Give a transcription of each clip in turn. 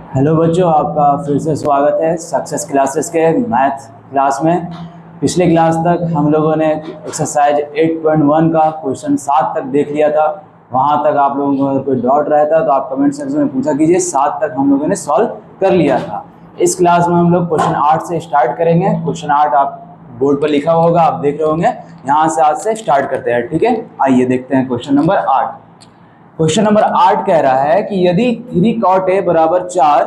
Hello बच्चों, आपका फिर से स्वागत है सक्सेस क्लासेस के मैथ क्लास में। पिछले क्लास तक हम लोगों ने एक्सरसाइज 8.1 का क्वेश्चन 7 तक देख लिया था। वहां तक आप लोगों को अगर कोई डाउट रहता तो आप कमेंट सेक्शन में पूछा कीजिए। 7 तक हम लोगों ने सॉल्व कर लिया था। इस क्लास में हम लोग क्वेश्चन 8 से स्टार्ट करेंगे। क्वेश्चन 8 आप बोर्ड पर लिखा होगा, आप देख रहे होंगे। यहाँ से आज से स्टार्ट करते हैं, ठीक है। आइए देखते हैं क्वेश्चन नंबर 8। क्वेश्चन नंबर 8 कह रहा है कि यदि 3 cot a बराबर 4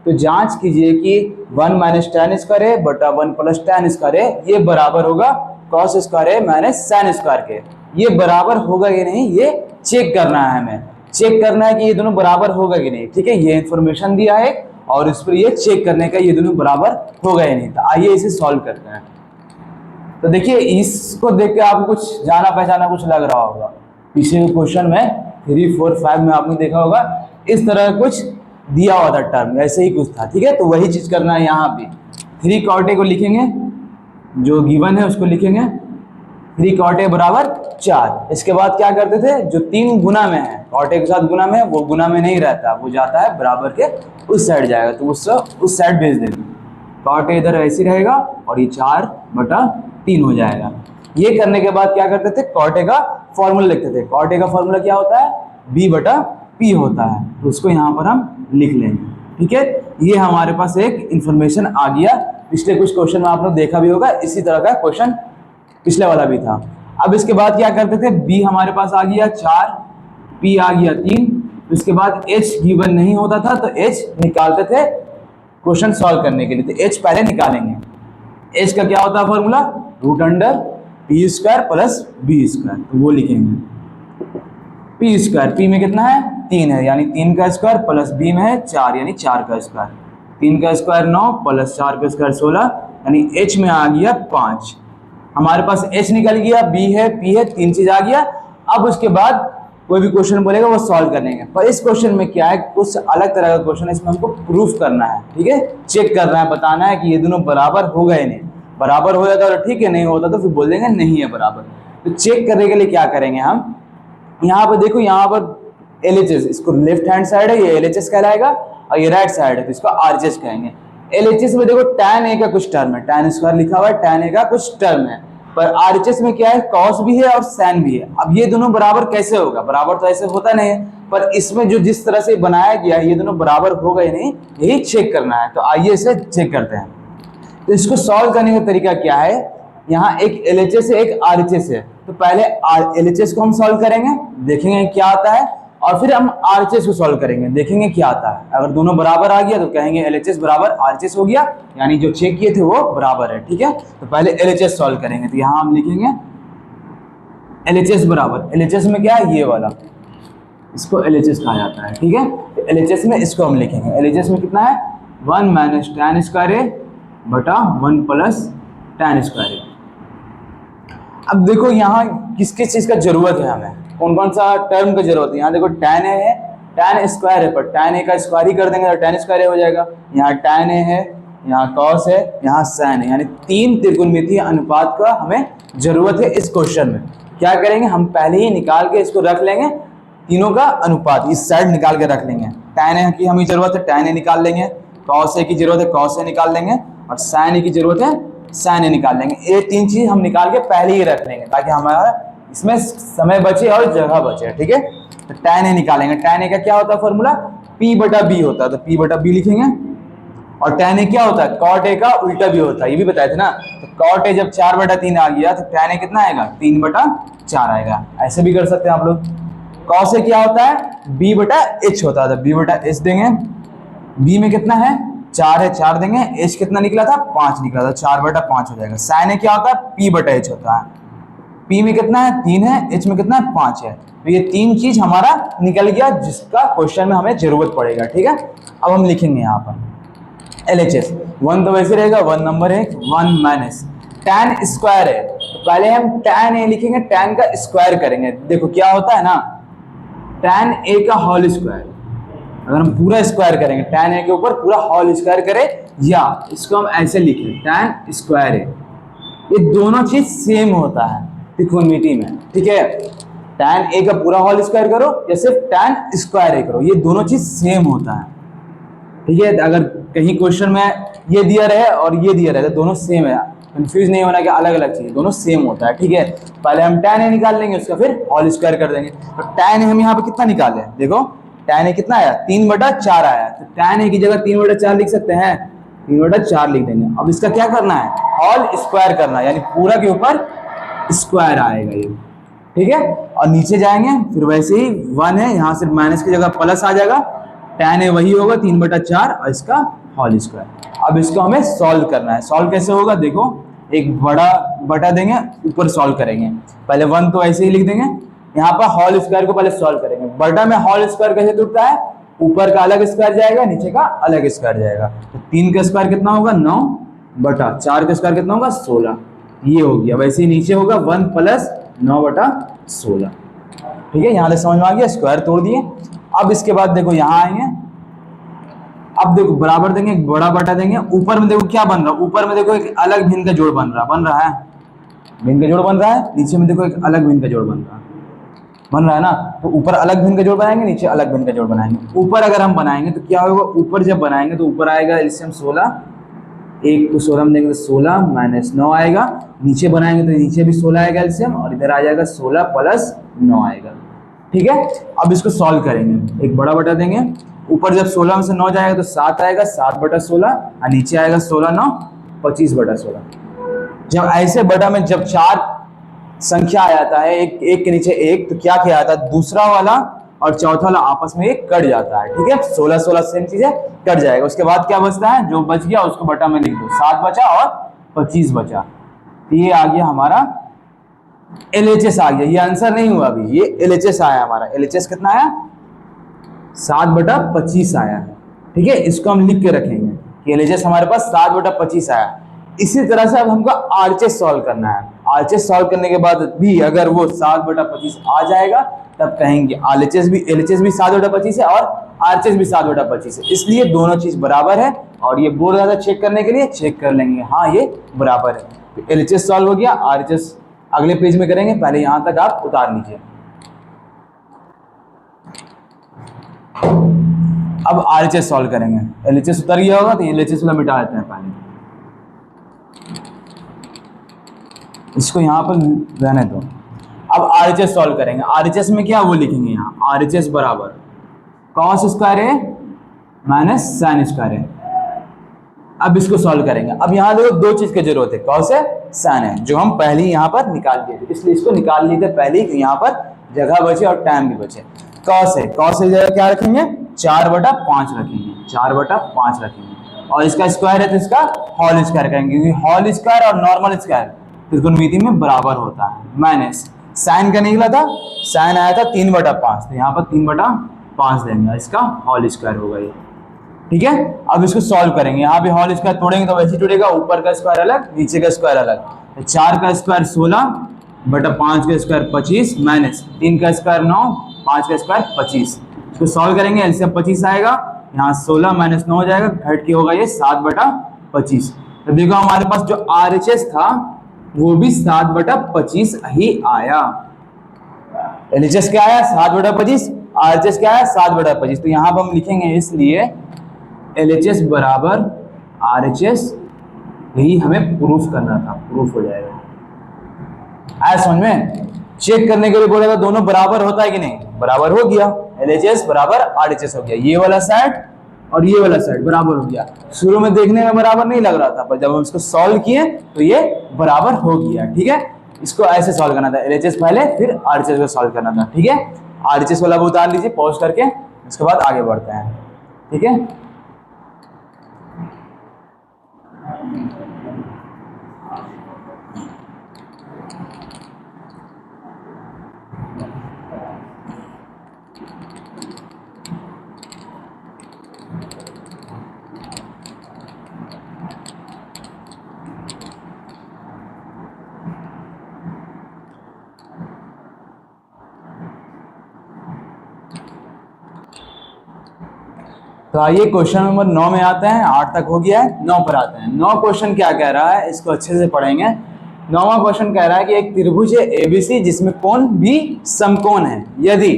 तो जांच कीजिए कि 1 माइनस tan स्क्वायर ए बटा 1 प्लस tan स्क्वायर ए ये बराबर होगा cos स्क्वायर ए माइनस sin स्क्वायर के। ये बराबर होगा कि नहीं, ये चेक करना है। हमें चेक करना है कि ये दोनों बराबर होगा कि नहीं, ठीक है। ये इन्फॉर्मेशन दिया है और इस पर ये चेक करने का ये दोनों बराबर होगा या नहीं। तो आइए इसे सॉल्व करते हैं। तो देखिए, इसको देख के आपको कुछ जाना पहचाना कुछ लग रहा होगा। पिछले क्वेश्चन में 3, 4, 5 में आपने देखा होगा इस तरह कुछ दिया हुआ था, टर्म ऐसे ही कुछ था, ठीक है। तो वही चीज करना है यहाँ भी। 3 cot a को लिखेंगे, जो गिवन है उसको लिखेंगे 3 cot a बराबर 4। इसके बाद क्या करते थे, जो 3 गुना में है, cot a के साथ गुना में, वो गुना में नहीं रहता, वो जाता है बराबर के उस साइड जाएगा, तो उस साइड भेज देंगे। cot a इधर ऐसे रहेगा और ये 4/3 हो जाएगा। ये करने के बाद क्या करते थे, cot a का फॉर्मूला लिखते थे। cot a का फॉर्मूला क्या होता है, b/p होता है। तो उसको यहाँ पर हम लिख लेंगे, ठीक है। ये हमारे पास एक इंफॉर्मेशन आ गया। पिछले कुछ क्वेश्चन में आप लोग देखा भी होगा, इसी तरह का क्वेश्चन पिछले वाला भी था। अब इसके बाद क्या करते थे, b हमारे पास आ गया 4, p आ गया 3। उसके बाद h गिवन नहीं होता था तो h निकालते थे क्वेश्चन सॉल्व करने के लिए। तो h पहले निकालेंगे। h का क्या होता है फॉर्मूला, √p² प्लस b²। तो वो लिखेंगे p²। p में कितना है, 3 है, यानी 3 का स्क्वायर प्लस b में है 4 यानी 4 का स्क्वायर। 3 का स्क्वायर 9 प्लस 4 का स्क्वायर 16, यानी h में आ गया 5। हमारे पास h निकल गया, b है, p है, 3 चीज आ गया। अब उसके बाद कोई भी क्वेश्चन बोलेगा वो सॉल्व करेंगे। पर इस क्वेश्चन में क्या है, कुछ अलग तरह का क्वेश्चन है। इसमें हमको प्रूफ करना है, ठीक है, चेक करना है, बताना है कि ये दोनों बराबर हो गए नहीं। बराबर हो जाता तो ठीक है, नहीं होता तो फिर बोल देंगे नहीं है बराबर। तो चेक करने के लिए क्या करेंगे हम, यहाँ पर देखो, यहाँ पर LHS, इसको लेफ्ट हैंड साइड है, ये LHS कहलाएगा, और ये राइट साइड है तो इसको RHS कहेंगे। LHS में देखो tan a का कुछ टर्म है, tan स्क्वायर लिखा हुआ है, tan a का कुछ टर्म है। पर RHS में क्या है, cos भी है और sin भी है। अब ये दोनों बराबर कैसे होगा, बराबर तो ऐसे होता नहीं है, पर इसमें जो जिस तरह से बनाया गया है ये दोनों बराबर हो गए नहीं, यही चेक करना है। तो आइए इसे चेक करते हैं। तो इसको सॉल्व करने का तरीका क्या है, यहाँ एक LHS है, एक RHS है। तो पहले LHS को हम सॉल्व करेंगे, देखेंगे क्या आता है, और फिर हम RHS को सॉल्व करेंगे, देखेंगे क्या आता है। अगर दोनों बराबर आ गया तो कहेंगे LHS बराबर RHS हो गया, यानी जो चेक किए थे वो बराबर है, ठीक है। तो पहले LHS सॉल्व करेंगे। तो यहाँ हम लिखेंगे LHS बराबर, LHS में क्या है, ये वाला, इसको LHS कहा जाता है, ठीक है। तो LHS में इसको हम लिखेंगे। LHS में कितना है, 1 माइनस tan स्क्वायर ए बटा 1 प्लस tan स्क्वायर ए। अब देखो यहाँ किस किस चीज का जरूरत है, हमें कौन कौन सा टर्म का जरूरत है। यहाँ देखो tan a है, tan स्क्वायर है, पर tan a का स्क्वायर ही कर देंगे तो tan स्क्वायर हो जाएगा। यहाँ tan a है, यहाँ cos है, यहाँ sin है, यानी 3 त्रिकोणमितीय अनुपात का हमें जरूरत है। इस क्वेश्चन में क्या करेंगे, हम पहले ही निकाल के इसको रख लेंगे, तीनों का अनुपात इस साइड निकाल के रख लेंगे। tan a की हमें जरूरत है, tan a निकाल लेंगे। cos a की जरूरत है, cos a निकाल लेंगे, और sin a की जरूरत है, sin a निकाल लेंगे। ये 3 चीज हम निकाल के पहले ही रख लेंगे ताकि हमारा इसमें समय बचे और जगह बचे, ठीक है। तो tan a निकालेंगे। tan a का क्या होता है फॉर्मूला, p/b होता है, तो p/b लिखेंगे। और tan a क्या होता है, cot a का उल्टा भी होता है, ये भी बताए थे ना। तो cot a जब 4/3 आ गया तो tan a कितना आएगा, 3/4 आएगा। ऐसे भी कर सकते हैं आप लोग। cos a क्या होता है, b/h होता है, तो b/h देंगे। b में कितना है, 4 है, 4 देंगे। h कितना निकला था, 5 निकला था, 4/5 हो जाएगा। sin a क्या होता है, p/h होता है। p में कितना है, 3 है, h में कितना है, 5 है। तो ये 3 चीज हमारा निकल गया जिसका क्वेश्चन में हमें जरूरत पड़ेगा, ठीक है। अब हम लिखेंगे यहाँ पर LHS 1 तो वैसे रहेगा, 1 नंबर है, 1 माइनस tan स्क्वायर है, तो पहले हम tan a लिखेंगे, tan का स्क्वायर करेंगे। देखो क्या होता है ना, tan a का होल स्क्वायर, अगर हम पूरा स्क्वायर करेंगे, tan a के ऊपर पूरा होल स्क्वायर करें, या इसको हम ऐसे लिखें tan स्क्वायर है, ये दोनों चीज सेम होता है त्रिकोणमिति में, ठीक है। tan a का पूरा होल स्क्वायर करो या सिर्फ tan स्क्वायर a करो, ये दोनों चीज सेम होता है। ठीक है, अगर कहीं क्वेश्चन में ये दिया रहे और ये दिया रहे तो दोनों सेम है, कंफ्यूज नहीं होना कि अलग अलग चीज, दोनों सेम होता है। ठीक है, पहले हम tan a निकाल लेंगे, उसका फिर होल स्क्वायर कर देंगे। तो tan a हम यहाँ पे कितना निकाले, देखो tan a कितना आया, 3/4 आया। तो tan a की जगह 3/4 लिख सकते हैं, 3/4 लिख देंगे। अब इसका क्या करना है, होल स्क्वायर करना है, यानी पूरा के ऊपर स्क्वायर आएगा ये। ठीक है, और नीचे जाएंगे फिर वैसे ही 1 है, यहाँ से माइनस की जगह प्लस आ जाएगा, tan a वही होगा 3/4 और इसका होल स्क्वायर। अब इसको हमें सॉल्व करना है। सॉल्व कैसे होगा, देखो एक बड़ा बटा देंगे, ऊपर सॉल्व करेंगे। पहले 1 तो ऐसे ही लिख देंगे, यहाँ पर होल स्क्वायर को पहले सॉल्व करेंगे। बटा में होल स्क्वायर कैसे टूटता है, ऊपर का अलग स्क्वायर जाएगा, नीचे का अलग स्क्वायर जाएगा। तो 3 का स्क्वायर कितना होगा 9/4 का स्क्वायर कितना होगा 16, ये हो गया। वैसे ही नीचे होगा 1 + 9/16। ठीक है, यहाँ तक समझ में आ गया, स्क्वायर तोड़ दिए। अब इसके बाद देखो यहाँ आएंगे, अब देखो बराबर देंगे, एक बड़ा बटा देंगे। ऊपर में देखो क्या बन रहा है, ऊपर में देखो एक अलग भिन्न का जोड़ बन रहा है, भिन्न का जोड़ बन रहा है। नीचे में देखो एक अलग भिन्न का जोड़ बन रहा है ना। तो ऊपर अलग भिन्न का जोड़ बनाएंगे, नीचे अलग भिन्न का जोड़ बनाएंगे। ऊपर अगर हम बनाएंगे तो क्या होगा, ऊपर जब बनाएंगे तो ऊपर आएगा एलसीएम 16, 1 को 16 में देंगे तो 16 - 9 आएगा। नीचे बनाएंगे तो नीचे भी 16 आएगा एलसीएम, और इधर आ जाएगा 16 + 9 आएगा। ठीक है, अब इसको सॉल्व करेंगे, एक बड़ा बटा देंगे। ऊपर जब 16 में से 9 जाएगा तो 7 आएगा, 7/16, और नीचे आएगा 16 - 9 25/16। जब ऐसे बटा में जब 4 संख्या आ जाता है, एक के नीचे एक, तो क्या किया जाता है, दूसरा वाला और चौथा वाला आपस में एक कट जाता है। ठीक है, 16 16 सेम चीज है, कट जाएगा। उसके बाद क्या बचता है, जो बच गया उसको बटा में लिख दो, 7 बचा और 25 बचा। ये आ गया हमारा LHS आ गया। ये आंसर नहीं हुआ अभी, ये LHS आया हमारा। LHS कितना आया, 7/25 आया है। ठीक है, इसको हम लिख के रखेंगे कि LHS हमारे पास 7/25 आया। इसी तरह से अब हमको RHS सॉल्व करना है। RHS सॉल्व करने के बाद भी अगर वो 7/25 आ जाएगा तब कहेंगे LHS भी 7/25 है और RHS भी 7/25 है, इसलिए दोनों चीज बराबर है। और ये बोल रहा था चेक करने के लिए, चेक कर लेंगे, हाँ ये बराबर है। तो LHS सॉल्व हो गया, RHS अगले पेज में करेंगे, पहले यहां तक आप उतार लीजिए। अब RHS सॉल्व करेंगे। LHS उतर गया होगा तो LHS वाला मिटा देते हैं पहले, इसको यहाँ पर रहने दो। अब RHS सॉल्व करेंगे। RHS में क्या वो लिखेंगे, यहाँ RHS बराबर cos स्क्वायर है माइनस sin स्क्वायर है। अब इसको सॉल्व करेंगे। अब यहाँ देखो दो चीज की जरूरत है, cos है sin है, जो हम पहले यहाँ पर निकाल दिए थे, इसलिए इसको निकाल लिए थे पहले ही, यहाँ पर जगह बचे और टाइम भी बचे। cos है, cos की जगह क्या रखेंगे, 4/5 रखेंगे, 4/5 रखेंगे। और इसका स्क्वायर है तो इसका होल स्क्वायर करेंगे, क्योंकि होल स्क्वायर और नॉर्मल स्क्वायर त्रिकोणमिति में बराबर होता है। माइनस साइन का निकला था, साइन आया था 3/5, तो यहाँ पर 3/5 देंगे, इसका होल स्क्वायर होगा ये। ठीक है, अब इसको सॉल्व करेंगे। यहाँ पे होल स्क्वायर तोड़ेंगे तो वैसे टूटेगा, ऊपर का स्क्वायर अलग नीचे का स्क्वायर अलग। तो 4 का स्क्वायर 16/5 का स्क्वायर 25 माइनस 3 का स्क्वायर 9, 5 का स्क्वायर 25। इसको सॉल्व करेंगे, एलसीएम 25 आएगा, यहाँ 16 - 9 हो जाएगा, घट के होगा ये 7/25। तो देखो हमारे पास जो RHS था वो भी 7/25 ही आया। LHS क्या आया 7/25, RHS क्या आया 7/25। तो यहाँ पर हम लिखेंगे इसलिए LHS बराबर RHS, यही हमें प्रूफ करना था, प्रूफ हो जाएगा। आया समझ में, चेक करने के लिए बोला था दोनों बराबर होता है कि नहीं, बराबर हो गया, LHS बराबर RHS हो गया। ये वाला साइड और ये वाला साइड बराबर हो गया। शुरू में देखने में बराबर नहीं लग रहा था, पर जब हम इसको सॉल्व किए तो ये बराबर हो गया। ठीक है, इसको ऐसे सॉल्व करना था, LHS पहले फिर RHS को सॉल्व करना था। ठीक है, RHS वाला उतार लीजिए पॉज करके, इसके बाद आगे बढ़ते हैं। ठीक है, तो आइए क्वेश्चन नंबर 9 में आते हैं। 8 तक हो गया है, 9 पर आते हैं। 9 क्वेश्चन क्या कह रहा है, इसको अच्छे से पढ़ेंगे। 9वां क्वेश्चन कह रहा है कि एक त्रिभुज है ABC जिसमें कोण भी समकोण है, यदि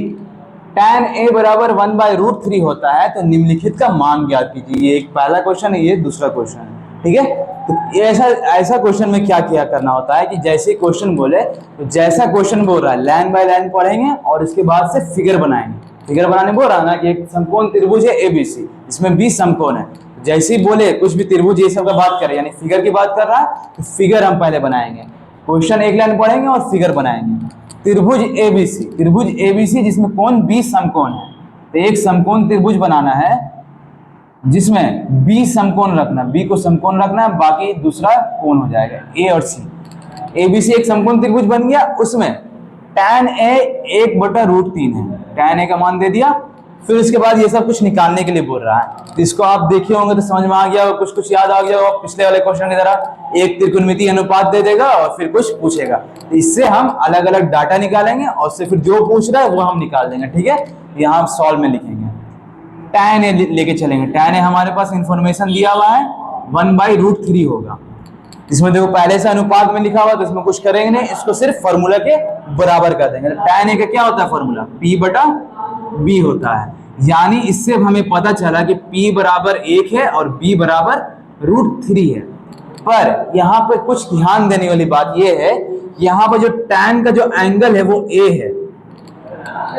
tan a बराबर 1/√3 होता है तो निम्नलिखित का मान ज्ञात कीजिए। ये एक पहला क्वेश्चन है, ये दूसरा क्वेश्चन है, ठीक है। तो ऐसा क्वेश्चन में क्या किया करना होता है कि जैसे क्वेश्चन बोले तो जैसा क्वेश्चन बोल रहा है लाइन बाय लाइन पढ़ेंगे और इसके बाद से फिगर बनाएंगे। फिगर बनाने बोल रहा है ना कि एक समकोण त्रिभुज है ABC, इसमें 20 समकोण है। जैसे ही बोले कुछ भी त्रिभुज ये सब का बात करे यानी फिगर की बात कर रहा है तो फिगर हम पहले बनाएंगे। क्वेश्चन एक लाइन पढ़ेंगे और फिगर बनाएंगे। त्रिभुज ABC जिसमें कोण 20 समकोण है, तो एक समकोण त्रिभुज बनाना है जिसमें B समकोण रखना, B को समकोण रखना है, बाकी दूसरा कोण हो जाएगा A और C। ABC एक समकोण त्रिभुज बन गया, उसमें tan A 1/√3 है, tan A का मान दे दिया। फिर उसके बाद ये सब कुछ निकालने के लिए बोल रहा है, तो इसको आप देखे होंगे तो समझ में आ गया होगा, कुछ याद आ गया होगा पिछले वाले क्वेश्चन की तरह। एक त्रिकोणमितीय अनुपात दे देगा और फिर कुछ पूछेगा, तो इससे हम अलग अलग डाटा निकालेंगे और उससे फिर जो पूछ रहा है वो हम निकाल देंगे, ठीक है। यहाँ हम सॉल्व में लिखेंगे, tan A लेके चलेंगे। tan A हमारे पास इंफॉर्मेशन दिया हुआ है 1/√3 होगा। इसमें देखो पहले से अनुपात में लिखा हुआ तो इसमें कुछ करेंगे नहीं, इसको सिर्फ फॉर्मूला के बराबर कर देंगे। tan A का क्या होता है फॉर्मूला, P/B होता है। यानी इससे हमें पता चला कि P बराबर 1 है और B बराबर √3 है। पर यहाँ पर कुछ ध्यान देने वाली बात यह है, यहाँ पर जो tan का जो एंगल है वो A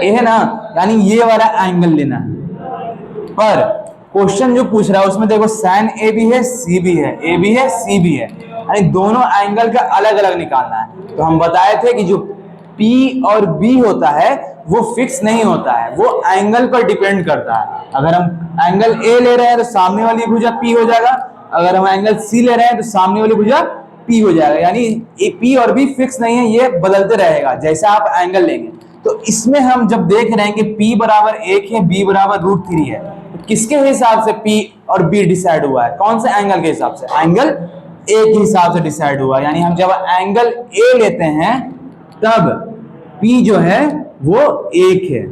है ना, यानी ये वाला एंगल लेना है। पर क्वेश्चन जो पूछ रहा है उसमें देखो sin A भी है C भी है, A भी है C भी है, यानी दोनों एंगल का अलग अलग निकालना है। तो हम बताए थे कि जो P और B होता है वो फिक्स नहीं होता है, वो एंगल पर डिपेंड करता है। अगर हम एंगल A ले रहे हैं तो सामने वाली भुजा P हो जाएगा, अगर हम एंगल C ले रहे हैं तो सामने वाली भुजा P हो जाएगा। यानी P और B फिक्स नहीं है, ये बदलते रहेगा जैसा आप एंगल लेंगे। तो इसमें हम जब देख रहे हैं कि P बराबर 1 है, B बराबर √3 है, तो किसके हिसाब से P और B डिसाइड हुआ है, कौन से एंगल के हिसाब से, एंगल A के हिसाब से डिसाइड हुआ। यानी हम जब एंगल A लेते हैं तब P जो है वो 1 है,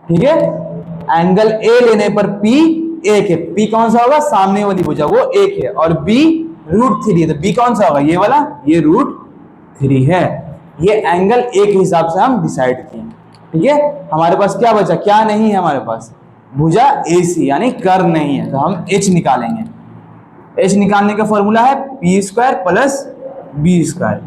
ठीक है। एंगल A लेने पर P 1 है, P कौन सा होगा, सामने वाली भुजा वो 1 है, और B √3 है, तो B कौन सा होगा, ये वाला, ये √3 है। ये एंगल A के हिसाब से हम डिसाइड किए, ठीक है। हमारे पास क्या बचा, क्या नहीं है हमारे पास, भुजा AC यानी कर्व नहीं है, तो हम H निकालेंगे। H निकालने का फॉर्मूला है P² + B²।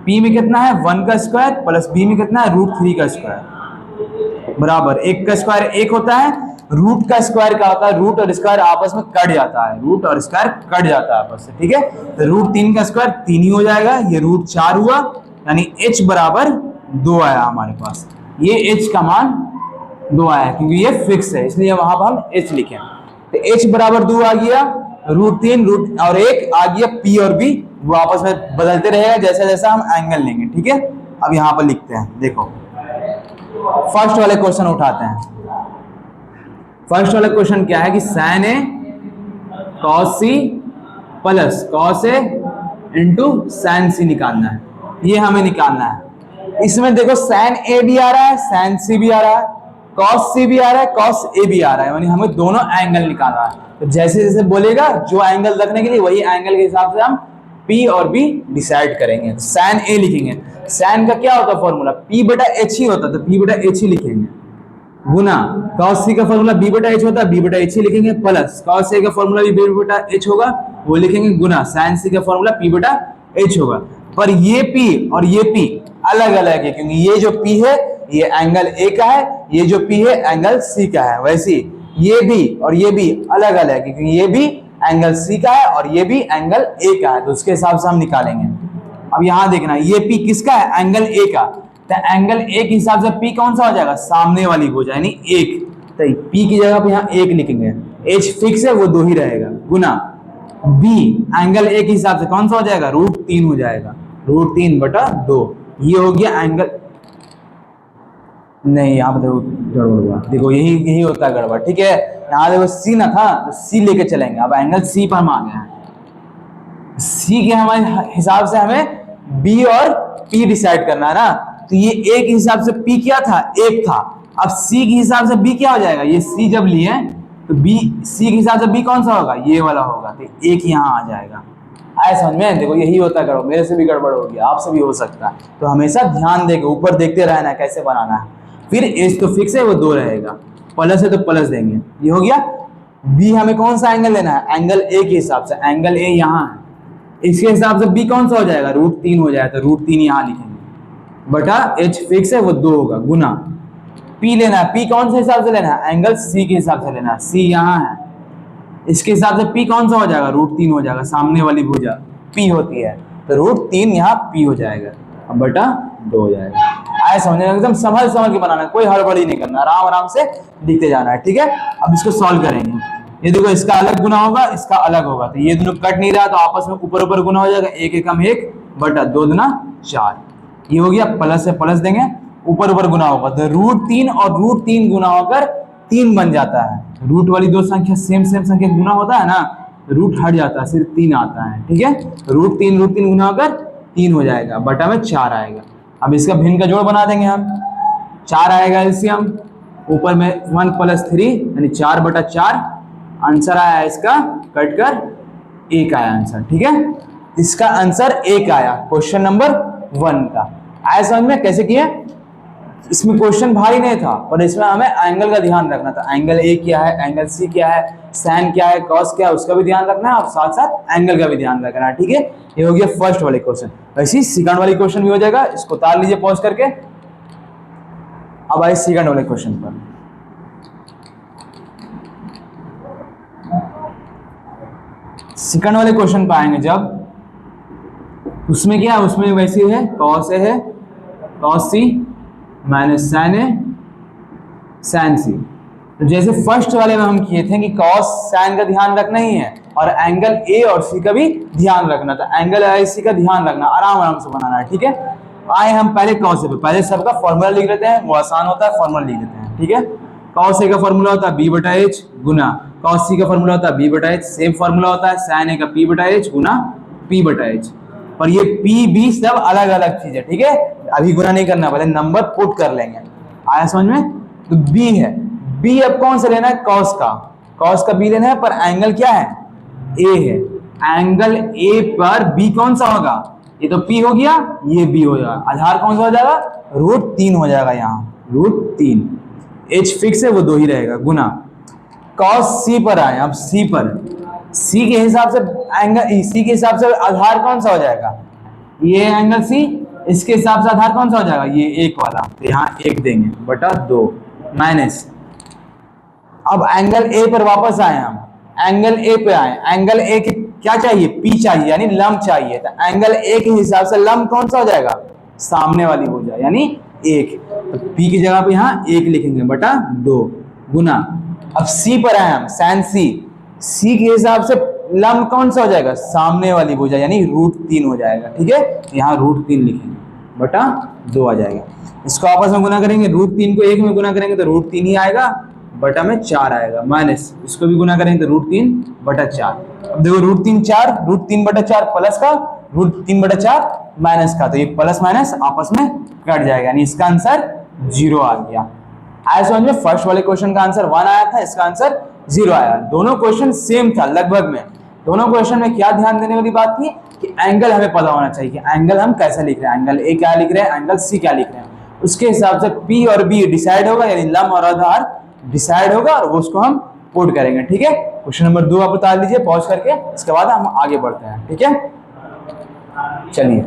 P में कितना है 1 का स्क्वायर प्लस B में कितना है √3 का स्क्वायर बराबर 1 का स्क्वायर 1 होता है, रूट का स्क्वायर क्या होता है, रूट और स्क्वायर आपस में कट जाता है, रूट और स्क्वायर कट जाता है आपस से, ठीक है। तो √3 का स्क्वायर 3 ही हो जाएगा, ये √4 हुआ, यानी H बराबर 2 आया हमारे पास। ये H का मान 2 आया क्योंकि ये फिक्स है, इसलिए वहां पर हम H लिखें। तो H बराबर 2 आ गया, √3 और 1 आ गया, P और B वो आपस में बदलते रहेगा जैसा जैसा हम एंगल लेंगे, ठीक है। अब यहां पर लिखते हैं, देखो फर्स्ट वाले क्वेश्चन उठाते हैं। फर्स्ट वाला क्वेश्चन क्या है कि sin A cos C plus cos A into sin C निकालना है, ये हमें निकालना है। इसमें देखो sin A भी आ रहा है, sin C भी आ रहा है, cos C भी आ रहा है, cos A भी आ रहा है, यानी हमें दोनों एंगल निकालना है। तो जैसे जैसे बोलेगा जो एंगल रखने के लिए वही एंगल के हिसाब से हम P और B डिसाइड करेंगे। sin A लिखेंगे, sin का क्या होता है फॉर्मूला, P/H ही होता है, तो P/H ही लिखेंगे, गुना cos C का फॉर्मूला B/H होता है, B/H ही लिखेंगे, प्लस cos A का फॉर्मूला भी B/H होगा, वो लिखेंगे, गुना sin C का फॉर्मूला P/H होगा। पर ये P और ये P अलग अलग है, क्योंकि ये जो P है ये एंगल A का है, ये जो P है एंगल C का है। वैसे ये भी और ये भी अलग अलग है, क्योंकि ये भी एंगल C का है और ये भी एंगल A का है, तो उसके हिसाब से हम निकालेंगे। अब यहां देखना, ये P किसका है, एंगल A का, तो एंगल A के हिसाब से P कौन सा हो जाएगा, सामने वाली भुजा यानी 1, तो P की जगह पे यहाँ 1 लिखेंगे, H फिक्स है वो 2 ही रहेगा, गुना B एंगल A के हिसाब से कौन सा हो जाएगा, √3 हो जाएगा, √3/2। ये हो गया एंगल, नहीं यहाँ पे देखो गड़बड़ हुआ, देखो यही होता है गड़बड़, ठीक है। यहाँ देखो C ना था तो C लेके चलेंगे, अब एंगल C पर हम आ गए हैं। C के हमारे हिसाब से हमें B और P डिसाइड करना है ना, तो ये A के हिसाब से P क्या था, 1 था, अब C के हिसाब से B क्या हो जाएगा, ये C जब लिए तो B C के हिसाब से B कौन सा होगा, ये वाला होगा, तो 1 यहाँ आ जाएगा। आए समझ में, देखो यही होता है, करो मेरे से भी गड़बड़ हो गया, आपसे भी हो सकता है, तो हमेशा ध्यान देके ऊपर देखते रहना है कैसे बनाना है। फिर एच तो फिक्स है वो 2 रहेगा, प्लस है तो प्लस देंगे। ये हो गया। बी हमें कौन सा एंगल लेना है, एंगल ए के हिसाब से, एंगल ए यहाँ है, इसके हिसाब से बी कौन सा हो जाएगा, √3 हो जाएगा, तो √3 यहाँ लिखेंगे बटा एच फिक्स है वो 2 होगा गुना पी लेना है, पी कौन से हिसाब से लेना है, एंगल सी के हिसाब से लेना है, सी यहाँ है, इसके हिसाब से पी कौन सा हो जाएगा, √3 हो जाएगा, सामने वाली भुजा पी होती है, तो √3 यहाँ पी हो जाएगा, अब बटा 2 हो जाएगा। आए समझने, एकदम समझ के बनाना है, कोई हड़बड़ी नहीं करना, आराम आराम से लिखते जाना है, ठीक है। अब इसको सॉल्व करेंगे। ये देखो इसका अलग गुना होगा, इसका अलग होगा, तो ये दोनों कट नहीं रहा तो आपस में ऊपर ऊपर गुना हो जाएगा, 1 एकम 1 बटा 2 दूना 4। ये हो गया, प्लस से प्लस देंगे, ऊपर ऊपर गुना होगा, तो √3 और √3 गुना होकर 3 बन जाता है। रूट वाली दो संख्या सेम संख्या गुना होता है ना, रूट हट जाता है, सिर्फ 3 आता है, ठीक है। √3 गुना होकर 3 हो जाएगा, बटा में 4 आएगा। अब इसका भिन्न का जोड़ बना देंगे हम, 4 आएगा एलसीएम, ऊपर में 1 + 3 यानी 4 बटा 4, आंसर आया इसका कट कर 1 आया आंसर, ठीक है। इसका आंसर 1 आया क्वेश्चन नंबर 1 का। आया समझ में कैसे किया, इसमें क्वेश्चन भारी नहीं था, पर इसमें हमें एंगल का ध्यान रखना था, एंगल ए क्या है, एंगल सी क्या है, साइन क्या है, कॉस क्या है, उसका भी ध्यान रखना है, और साथ साथ एंगल का भी ध्यान रखना है, ठीक है। ये हो गया फर्स्ट वाले क्वेश्चन। वैसे ही सेकंड वाले क्वेश्चन भी हो जाएगा, इसको उतार लीजिए पॉज करके। अब आइए सेकंड वाले क्वेश्चन पर। सेकंड वाले क्वेश्चन पर आएंगे जब, उसमें क्या है, उसमें वैसे है कॉस ए है, कॉस सी माइनस साइन ए साइन सी। तो जैसे फर्स्ट वाले में हम किए थे कि कॉस साइन का ध्यान रखना ही है, और एंगल ए और सी का भी ध्यान रखना था, एंगल ए सी का ध्यान रखना, आराम आराम से बनाना है, ठीक है। आए हम पहले कॉस ए पे, पहले सबका फॉर्मूला लिख लेते हैं, वो आसान होता है, फॉर्मूला लिख लेते हैं, ठीक है। कॉस ए का फॉर्मूला होता है b बटा एच गुना कॉस सी का फॉर्मूला होता है b बटा एच, सेम फॉर्मूला होता है साइन ए का p बटा एच गुना p बटा एच, और ये p b सब अलग अलग चीज है, ठीक है। अभी गुना नहीं करना, पहले नंबर पुट कर लेंगे। आया समझ में, तो b है, b अब कौन सा लेना है, कॉस का b लेना है, पर एंगल क्या है, a है, एंगल a पर b कौन सा होगा, ये तो p हो गया, ये b हो जाएगा, आधार कौन सा हो जाएगा, √3 हो जाएगा, यहाँ √3, h फिक्स है वो 2 ही रहेगा, गुना कॉस सी पर आए, अब सी पर, सी के हिसाब से एंगल, सी के हिसाब से आधार कौन सा हो जाएगा, ये एंगल सी, इसके हिसाब से आधार कौन सा हो जाएगा, ये 1 वाला, तो यहाँ 1 देंगे बटा 2 माइनस। अब एंगल ए पर वापस आए हम, एंगल ए पे आए, एंगल ए के क्या चाहिए, पी चाहिए, यानी लंब चाहिए, तो एंगल ए के हिसाब से लंब कौन सा हो जाएगा, सामने वाली भुजा यानी 1, तो पी की जगह पे यहाँ 1 लिखेंगे बटा 2 गुना। अब सी पर आए हम, साइन सी, सी के हिसाब से लंब कौन सा हो जाएगा, सामने वाली भुजा यानी √3 हो जाएगा, ठीक है। यहाँ √3 लिखेंगे बटा 2 आ जाएगा। इसको आपस में गुना करेंगे, √3 को 1 में गुना करेंगे तो √3 ही आएगा, बटा में 4 आएगा, माइनस इसको भी गुना करेंगे तो √3 बटा 4। अब देखो √3 4, √3 बटा 4 प्लस का, √3 बटा 4 माइनस का, तो ये प्लस माइनस आपस में कट जाएगा, यानी इसका आंसर 0 आ गया। आया समझ में, फर्स्ट वाले क्वेश्चन का आंसर 1 आया था, इसका आंसर 0 आया। दोनों क्वेश्चन सेम था लगभग में। दोनों क्वेश्चन में क्या ध्यान देने वाली बात थी कि एंगल हमें पता होना चाहिए कि एंगल हम कैसे लिख रहे हैं, एंगल ए क्या लिख रहे हैं, एंगल सी क्या लिख रहे हैं, उसके हिसाब से पी और बी डिसाइड होगा, यानी लंब और आधार डिसाइड होगा, और वो उसको हम पुट करेंगे, ठीक है। क्वेश्चन नंबर 2 आप बता लीजिए पॉज करके, इसके बाद हम आगे बढ़ते हैं, ठीक है। चलिए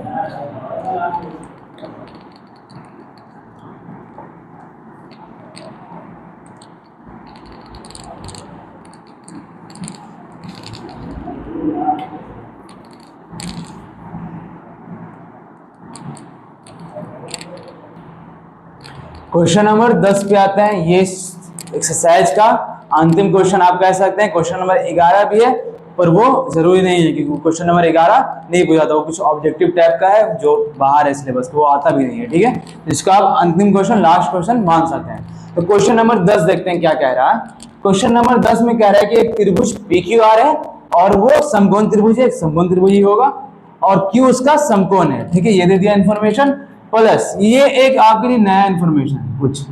क्वेश्चन नंबर 10 पे आते हैं। ये एक्सरसाइज का अंतिम क्वेश्चन आप कह सकते हैं। क्वेश्चन नंबर 11 भी है, पर वो जरूरी नहीं है, क्योंकि क्वेश्चन नंबर 11 नहीं पूछा था, वो कुछ ऑब्जेक्टिव टाइप का है जो बाहर है सिलेबस, वो आता भी नहीं है, ठीक है। इसको आप अंतिम क्वेश्चन, लास्ट क्वेश्चन मान सकते हैं। तो क्वेश्चन नंबर 10 देखते हैं क्या कह रहा है। क्वेश्चन नंबर 10 में कह रहा है कि एक त्रिभुज PQR है और वो समकोण त्रिभुज है, समकोण त्रिभुज ही होगा, और Q उसका समकोण है, ठीक है। ये दे दिया इन्फॉर्मेशन, प्लस ये एक आपके लिए नया इन्फॉर्मेशन है कुछ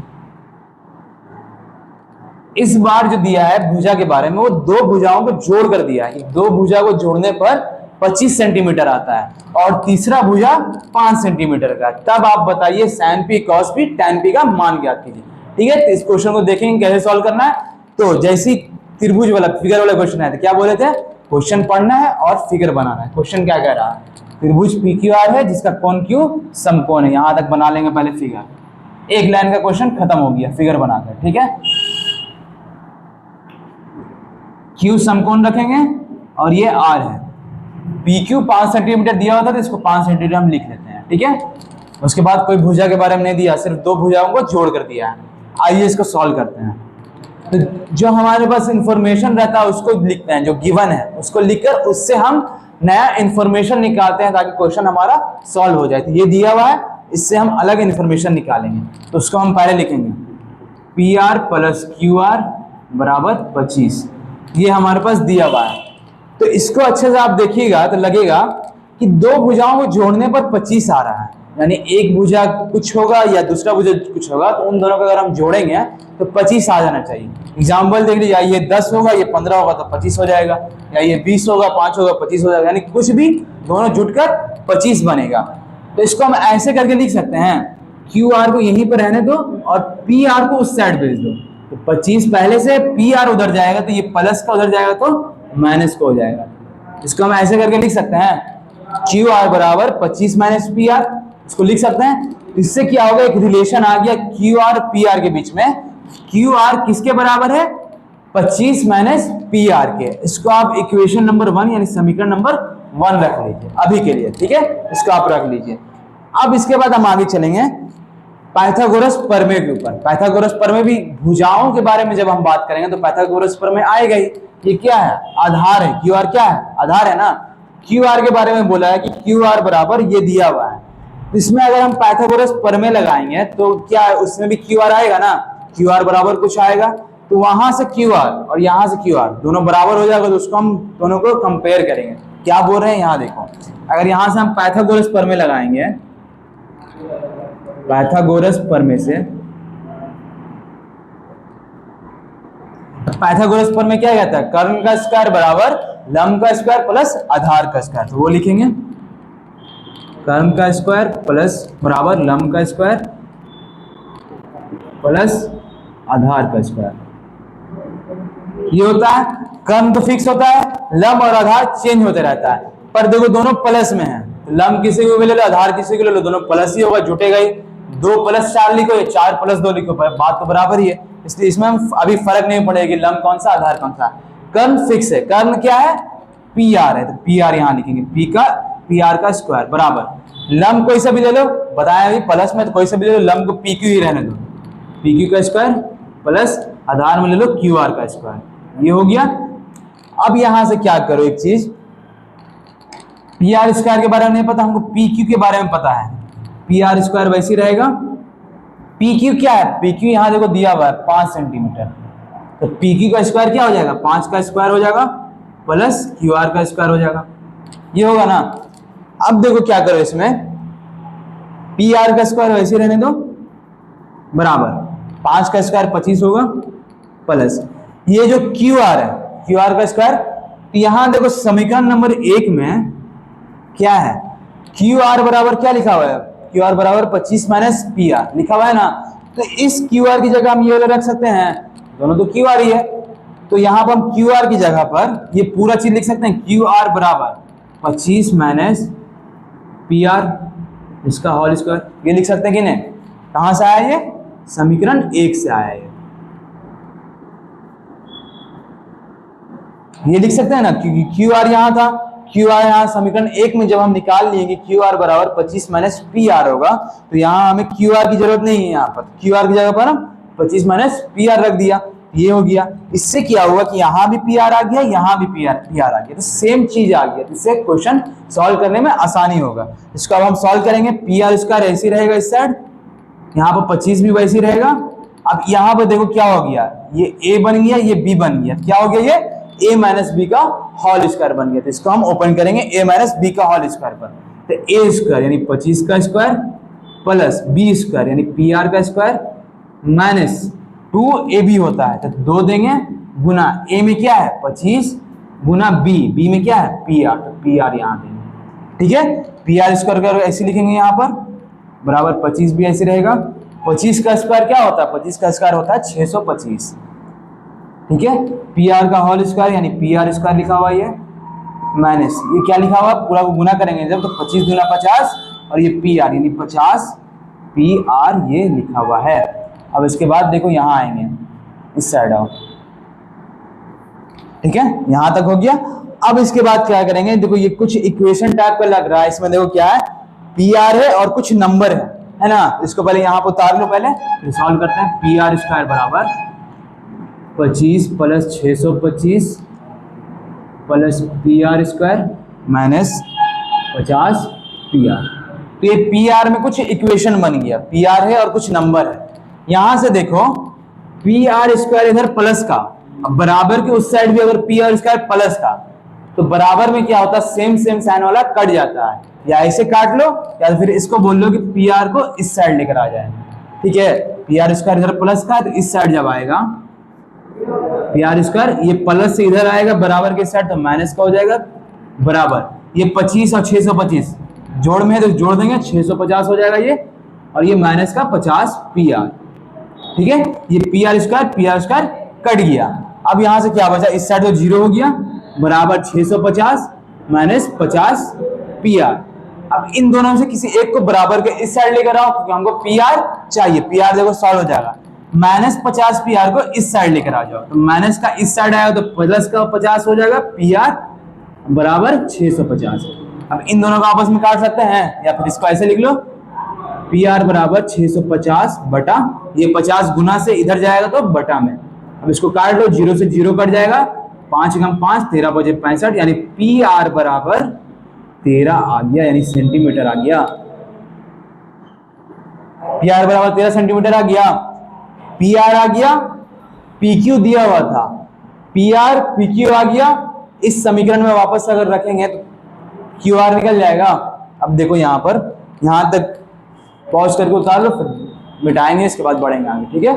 इस बार जो दिया है भुजा के बारे में, वो 2 भुजाओं को जोड़ कर दिया है। 2 भुजा को जोड़ने पर 25 सेंटीमीटर आता है और तीसरा भुजा 5 सेंटीमीटर का, तब आप बताइए sin p cos p tan p का मान ज्ञात कीजिए। ठीक है, तो इस क्वेश्चन को देखेंगे कैसे सॉल्व करना है। तो जैसी त्रिभुज वाला फिगर वाला क्वेश्चन है तो क्या बोले थे, क्वेश्चन पढ़ना है और फिगर बनाना है। क्वेश्चन क्या कह रहा है, त्रिभुज PQR है जिसका कोण Q समकोण है, यहां तक बना लेंगे पहले फिगर, एक लाइन का क्वेश्चन खत्म हो गया फिगर बनाकर। ठीक है, Q समकोण रखेंगे और ये R है, PQ 5 सेंटीमीटर दिया होता है तो इसको 5 सेंटीमीटर हम लिख लेते हैं। ठीक है, उसके बाद कोई भुजा के बारे में नहीं दिया, सिर्फ दो भुजाओं को जोड़ कर दिया है। आइए इसको सॉल्व करते हैं। तो जो हमारे पास इंफॉर्मेशन रहता है उसको लिखते हैं, जो गिवन है उसको लिखकर उससे हम नया इंफॉर्मेशन निकालते हैं ताकि क्वेश्चन हमारा सॉल्व हो जाए। तो ये दिया हुआ है, इससे हम अलग इंफॉर्मेशन निकालेंगे। तो उसको हम पहले लिखेंगे PR प्लस QR बराबर 25, ये हमारे पास दिया हुआ है। तो इसको अच्छे से आप देखिएगा तो लगेगा कि दो भुजाओं को जोड़ने पर 25 आ रहा है, यानी एक भुजा कुछ होगा या दूसरा भुजा कुछ होगा, तो उन दोनों को अगर हम जोड़ेंगे तो 25 आ जाना चाहिए। एग्जाम्पल देख लीजिए, ये 10 होगा, ये 15 होगा तो 25 हो जाएगा, या ये 20 होगा, 5 होगा 25 हो जाएगा, यानी कुछ भी दोनों जुटकर 25 बनेगा। तो इसको हम ऐसे करके लिख सकते हैं, QR को यहीं पर रहने दो और PR को उस साइड भेज दो। तो 25 पहले से, PR उधर जाएगा तो ये प्लस का उधर जाएगा तो माइनस का हो जाएगा। इसको हम ऐसे करके लिख सकते हैं, QR बराबर 25 माइनस PR, इसको लिख सकते हैं। इससे क्या होगा, एक रिलेशन आ गया QR PR के बीच में। QR किसके बराबर है, 25 माइनस PR के। इसको आप इक्वेशन नंबर 1 यानी समीकरण नंबर 1 रख लीजिए अभी के लिए। ठीक है, इसको आप रख लीजिए। अब इसके बाद हम आगे चलेंगे पाइथागोरस प्रमेय के ऊपर। पाइथागोरस प्रमेय भी भुजाओं के बारे में जब हम बात करेंगे तो पाइथागोरस प्रमेय आएगा ही। ये क्या है, आधार है। QR क्या है, आधार है ना। QR के बारे में बोला है कि QR बराबर ये दिया हुआ है, इसमें अगर हम पाइथागोरस प्रमेय लगाएंगे तो क्या है, उसमें भी QR आएगा ना, QR बराबर कुछ आएगा। तो वहां से QR और यहां से QR दोनों बराबर हो जाएगा, तो उसको हम दोनों को कंपेयर करेंगे। क्या बोल रहे हैं, यहाँ देखो, अगर यहां से हम पाइथागोरस प्रमेय लगाएंगे, पाइथागोरस प्रमेय से, पाइथागोरस प्रमेय क्या कहता है, कर्ण का स्क्वायर बराबर लंब का स्क्वायर प्लस आधार का स्क्वायर। तो वो लिखेंगे कर्ण का स्क्वायर प्लस बराबर लंब का स्क्वायर प्लस आधार का स्क्वायर। ये होता है, कर्ण तो फिक्स होता है, लंब और आधार चेंज होते रहता है। पर देखो दोनों प्लस में है, तो लंब किसी को भी ले लो, आधार किसी को ले लो, दोनों प्लस ही होगा, जुटेगा ही। 2 + 4 लिखो या 4 + 2 लिखो, बात तो बराबर ही है। इसलिए इसमें हम अभी फर्क नहीं पड़ेगा लंब कौन सा आधार कौन सा। कर्ण फिक्स है, कर्ण क्या है, PR है, तो PR यहाँ लिखेंगे, PR का स्क्वायर बराबर लंब कोई सा भी ले लो, बताया अभी प्लस में, तो कोई सा भी ले लो, लंब को PQ ही रहने दो, PQ का स्क्वायर प्लस आधार में ले लो QR का स्क्वायर। ये हो गया। अब यहां से क्या करो, एक चीज, PR स्क्वायर के बारे में नहीं पता हमको, PQ के बारे में पता है। PR स्क्वायर वैसे रहेगा, PQ क्या है, PQ यहां देखो दिया हुआ है 5 सेंटीमीटर, तो PQ का स्क्वायर क्या हो जाएगा, 5 का स्क्वायर हो जाएगा प्लस QR का स्क्वायर हो जाएगा। ये होगा ना। अब देखो क्या करो, इसमें PR का स्क्वायर वैसे रहने दो बराबर 5 का स्क्वायर 25 होगा प्लस ये जो QR है, QR का स्क्वायर। तो यहां देखो समीकरण नंबर 1 में क्या है, QR बराबर क्या लिखा हुआ है, QR बराबर 25 माइनस PR लिखा हुआ है ना। तो इस QR की जगह हम ये वाला रख सकते हैं, दोनों तो QR ही है, तो यहां पर हम QR की जगह पर ये पूरा चीज लिख सकते हैं, QR बराबर 25 माइनस PR इसका होल स्क्वायर, ये लिख सकते हैं कि नहीं। कहां से आया ये, समीकरण 1 से आया ये लिख सकते हैं ना, क्योंकि QR यहां था, QR यहां समीकरण 1 में जब हम निकाल लिए कि QR बराबर 25 माइनस PR होगा, तो यहां हमें QR की जरूरत नहीं है, यहाँ पर QR की जगह पर हम 25 माइनस PR रख दिया, ये हो गया। इससे क्या हुआ कि यहाँ भी PR आ गया, यहाँ भी PR आ गया, तो सेम चीज आ गया, इससे क्वेश्चन सॉल्व करने में आसानी होगा। इसको अब हम सॉल्व करेंगे, PR स्क्वायर ऐसे रहेगा इस साइड, यहाँ पर 25 भी वैसे रहेगा। अब यहाँ पर देखो क्या हो गया, ये A बन गया, ये B बन गया, क्या हो गया, ये A माइनस B का होल स्क्वायर बन गया। तो इसको हम ओपन करेंगे A माइनस B का होल स्क्वायर पर, तो A स्क्वायर यानी 25 का स्क्वायर प्लस B स्क्वायर यानी PR का स्क्वायर माइनस 2AB होता है, तो 2 देंगे गुना A में क्या है 25 गुना बी, बी में क्या है पी आर, तो पी आर यहाँ देंगे, ठीक है। पी आर स्क्वायर कर ऐसे लिखेंगे यहाँ पर, बराबर 25 भी ऐसे रहेगा। 25 का स्क्वायर क्या होता है, 25 का स्क्वायर होता है 625, ठीक है। पी आर का होल स्क्वायर यानी पी आर स्क्वायर लिखा हुआ ये, माइनस ये क्या लिखा हुआ, पूरा को गुना करेंगे जब, तो 25 गुना 50 और ये पी आर यानी 50 पी आर ये लिखा हुआ है। अब इसके बाद देखो यहाँ आएंगे, इस साइड आओ, ठीक है, यहां तक हो गया। अब इसके बाद क्या करेंगे, देखो ये कुछ इक्वेशन टाइप का लग रहा है, इसमें देखो क्या है, पी आर है और कुछ नंबर है ना। इसको पहले यहाँ पर उतार लो, पहले फिर सॉल्व करते हैं। पी आर स्क्वायर बराबर 25 plus 625 plus P R square minus 50 P R. तो ये पी आर में कुछ इक्वेशन बन गया, पी आर है और कुछ नंबर है। यहां से देखो पी आर स्क्वायर इधर प्लस का, अब बराबर के उस साइड भी अगर पी आर स्क्वायर प्लस का, तो बराबर में क्या होता है, सेम सेम साइन वाला कट जाता है, या ऐसे काट लो या फिर इसको बोल लो कि पी आर को इस साइड लेकर आ जाए, ठीक है। पी आर स्क्वायर इधर प्लस का है, तो इस साइड जब आएगा पी आर स्क्वायर, ये प्लस से इधर आएगा बराबर के साइड, तो माइनस का हो जाएगा बराबर। ये 25 और 625 जोड़ में है तो जोड़ देंगे, 650 हो जाएगा ये, और ये माइनस का 50 पी आर, ठीक है। ये पी आर स्क्वायर कट गया। अब यहां से क्या बचा, इस साइड तो 0 हो गया, बराबर 650 माइनस 50 पी आर। अब इन दोनों में से किसी एक को बराबर के इस साइड लेकर आओ, क्योंकि हमको पी आर चाहिए। पी आर देखो सॉल्व हो जाएगा, माइनस 50 पी आर को इस साइड लेकर आ जाओ, तो माइनस का इस साइड आएगा तो प्लस का 50 हो जाएगा, पी आर बराबर 650। अब इन दोनों को आपस में काट सकते हैं, या फिर इसको ऐसे लिख लो, पी आर बराबर 650 बटा, ये 50 गुना से इधर जाएगा तो बटा में, अब इसको काट लो, 0 से 0 कट जाएगा, 5 कम 5 13 बजे 65, यानी पी आर बराबर 13 आ गया, यानी सेंटीमीटर आ गया। पी आर बराबर 13 सेंटीमीटर आ गया। पी आर आ गया, पी क्यू दिया हुआ था, पी आर पी क्यू आ गया। इस समीकरण में वापस अगर रखेंगे तो क्यू आर निकल जाएगा। अब देखो यहाँ पर, यहाँ तक पॉज करके उतार लो, फिर मिटाएंगे, इसके बाद बढ़ेंगे आगे, ठीक है।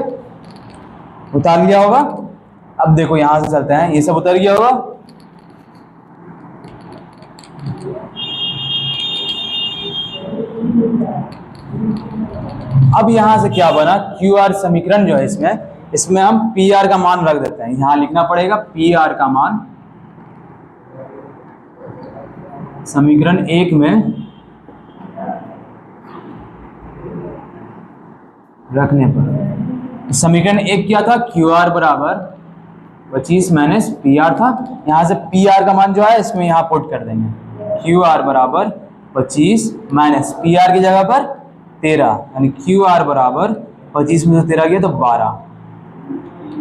उतार लिया होगा। अब देखो यहां से चलते हैं, ये सब उतर गया होगा। अब यहां से क्या बना, क्यू आर समीकरण जो है इसमें हम पी आर का मान रख देते हैं, यहां लिखना पड़ेगा पी आर का मान समीकरण 1 में रखने पर। समीकरण 1 क्या था, क्यू आर बराबर 25 माइनस पी आर था। यहां से पी आर का मान जो है इसमें यहां पुट कर देंगे, क्यू आर बराबर 25 माइनस पी आर की जगह पर 13, यानी क्यू आर बराबर 25 में से 13 गया तो 12।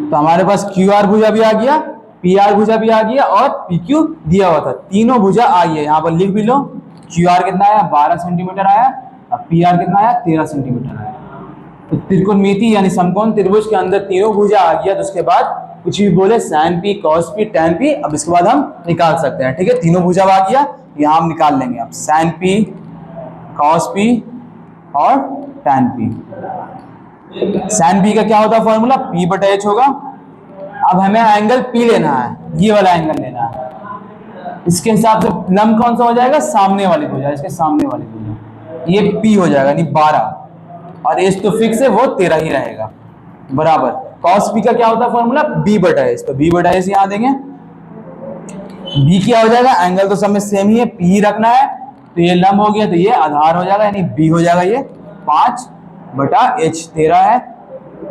तो हमारे पास क्यू आर भुजा भी आ गया, पी आर भुजा भी आ गया, और पी क्यू दिया हुआ था, तीनों भुजा आ गया। यहाँ पर लिख भी लो, क्यू आर कितना आया 12 सेंटीमीटर आया, और पी आर कितना आया 13 सेंटीमीटर आया। तो त्रिकोणमिति यानी समकोण त्रिभुज के अंदर तीनों भुजा आ गया। तो उसके बाद कुछ भी बोले sine P, cos P, tan P, अब इसके बाद हम निकाल सकते हैं, ठीक है। तीनों भुजा आ गया, यहाँ हम निकाल लेंगे अब साइन पी, कॉस पी और टैन पी। साइन पी का क्या होता है फॉर्मूला, पी बटा एच होगा। अब हमें एंगल पी लेना है, ये वाला एंगल लेना है। इसके हिसाब से लंब कौन सा हो जाएगा, सामने वाली भुजा, इसके सामने वाली भुजा, ये पी हो जाएगा, यानी 12, और एच तो फिक्स है, वो 13 ही रहेगा, बराबर। कॉस पी का क्या होता है फॉर्मूला, बी बटा एच, तो बी बटा एच यहां देंगे। बी क्या हो जाएगा, एंगल तो सब में सेम ही है, पी ही रखना है, तो ये लंब हो गया, तो ये आधार हो जाएगा, यानी बी हो जाएगा, ये 5 बटा एच 13 है,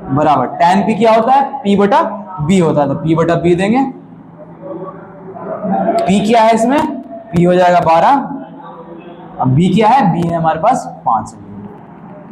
बराबर। टैन पी क्या होता है, पी बटा बी होता है, तो पी बटा बी देंगे। पी क्या है इसमें, पी हो जाएगा 12, अब बी क्या है, बी है हमारे पास 5।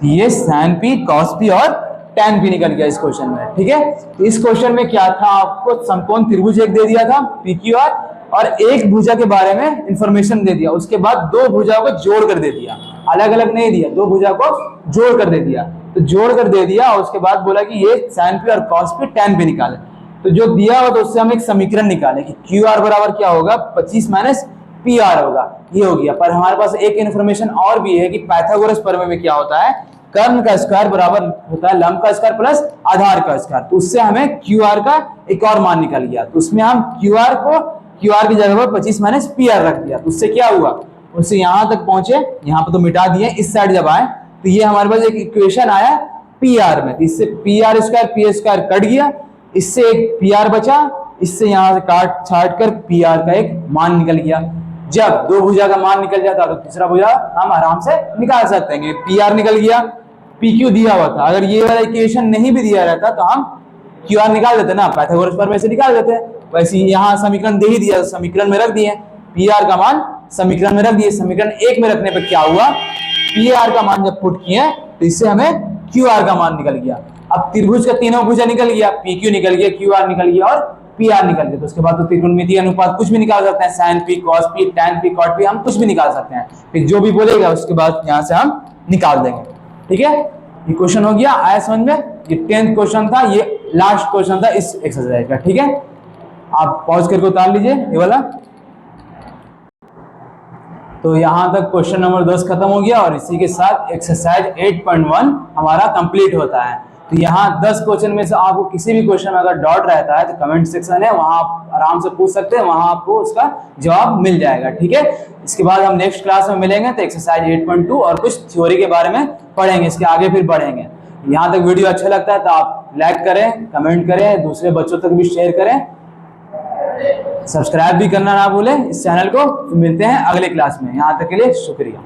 ये साइन पी, कॉस पी और टैन पी निकल गया इस क्वेश्चन में, ठीक है। तो इस क्वेश्चन में क्या था, आपको समकोण त्रिभुज एक दे दिया था पी क्यू आर, और एक भुजा के बारे में इंफॉर्मेशन दे दिया, उसके बाद दो भुजाओं को जोड़ कर दे दिया, अलग अलग नहीं दिया, दो भुजा को जोड़ कर दे दिया। तो जोड़ कर दे दिया, और उसके बाद बोला कि ये साइन पी और कॉस पी टैन पी निकाले। तो जो दिया हुआ तो उससे हम एक समीकरण निकाले कि क्यू आर बराबर क्या होगा, 25 माइनस पी आर होगा, ये हो गया। पर हमारे पास एक इन्फॉर्मेशन और भी है कि पाइथागोरस प्रमेय में क्या होता है, कर्ण का स्क्वायर बराबर होता है लंब का स्क्वायर प्लस आधार का स्क्वायर। तो उससे हमें क्यू आर का एक और मान निकल गया, तो उसमें हम क्यू आर को क्यू आर की जगह पर 25 माइनस पी आर रख दिया, तो उससे क्या हुआ, उससे यहाँ तक पहुंचे, यहाँ पर तो मिटा दिए, इस साइड जब आए तो ये हमारे पास एक इक्वेशन आया पी आर में, तो इससे P R square P square cut गया, इससे एक पी आर बचा, इससे यहाँ से काट छाट कर पी आर का एक मान निकल गया। जब दो भुजा का मान निकल जाता तो तीसरा भुजा हम आराम से निकाल सकते हैं। पी आर निकल गया, पी क्यू दिया हुआ था, अगर ये वाला इक्वेशन नहीं भी दिया रहता तो हम क्यू आर निकाल देते ना, पाइथागोरस पर वैसे निकाल देते हैं। वैसे यहाँ समीकरण दे ही दिया, समीकरण में रख दिए, पी आर का मान समीकरण में रख दिए। समीकरण 1 में रखने पर क्या हुआ, पी आर का मान जब पुट किए तो इससे हमें क्यू आर का मान निकल गया। अब त्रिभुज का तीनों भुजा निकल गया, पी क्यू निकल गया, क्यू आर निकल गया और पी आर निकल गया। तो उसके बाद तो त्रिकोणमितीय अनुपात कुछ भी निकाल सकते हैं, sine P cos P tan P cot P, हम कुछ भी निकाल सकते हैं। फिर जो भी बोलेगा उसके बाद यहाँ से हम निकाल देंगे। ठीक है, ये क्वेश्चन हो गया, आया समझ में। ये 10th क्वेश्चन था, ये लास्ट क्वेश्चन था इस एक्सरसाइज का। ठीक है, आप पॉज करके उतार लीजिए ये वाला। तो यहां तक क्वेश्चन नंबर 10 खत्म हो गया और इसी के साथ एक्सरसाइज 8.1 हमारा कंप्लीट होता है। तो यहाँ 10 क्वेश्चन में से आपको किसी भी क्वेश्चन में अगर डाउट रहता है तो कमेंट सेक्शन है, वहां आप आराम से पूछ सकते हैं, वहां आपको उसका जवाब मिल जाएगा। ठीक है, इसके बाद हम नेक्स्ट क्लास में मिलेंगे तो एक्सरसाइज 8.2 और कुछ थ्योरी के बारे में पढ़ेंगे, इसके आगे फिर बढ़ेंगे। यहाँ तक वीडियो अच्छा लगता है तो आप लाइक करें, कमेंट करें, दूसरे बच्चों तक भी शेयर करें, सब्सक्राइब भी करना ना भूलें इस चैनल को। मिलते हैं अगले क्लास में, यहाँ तक के लिए शुक्रिया।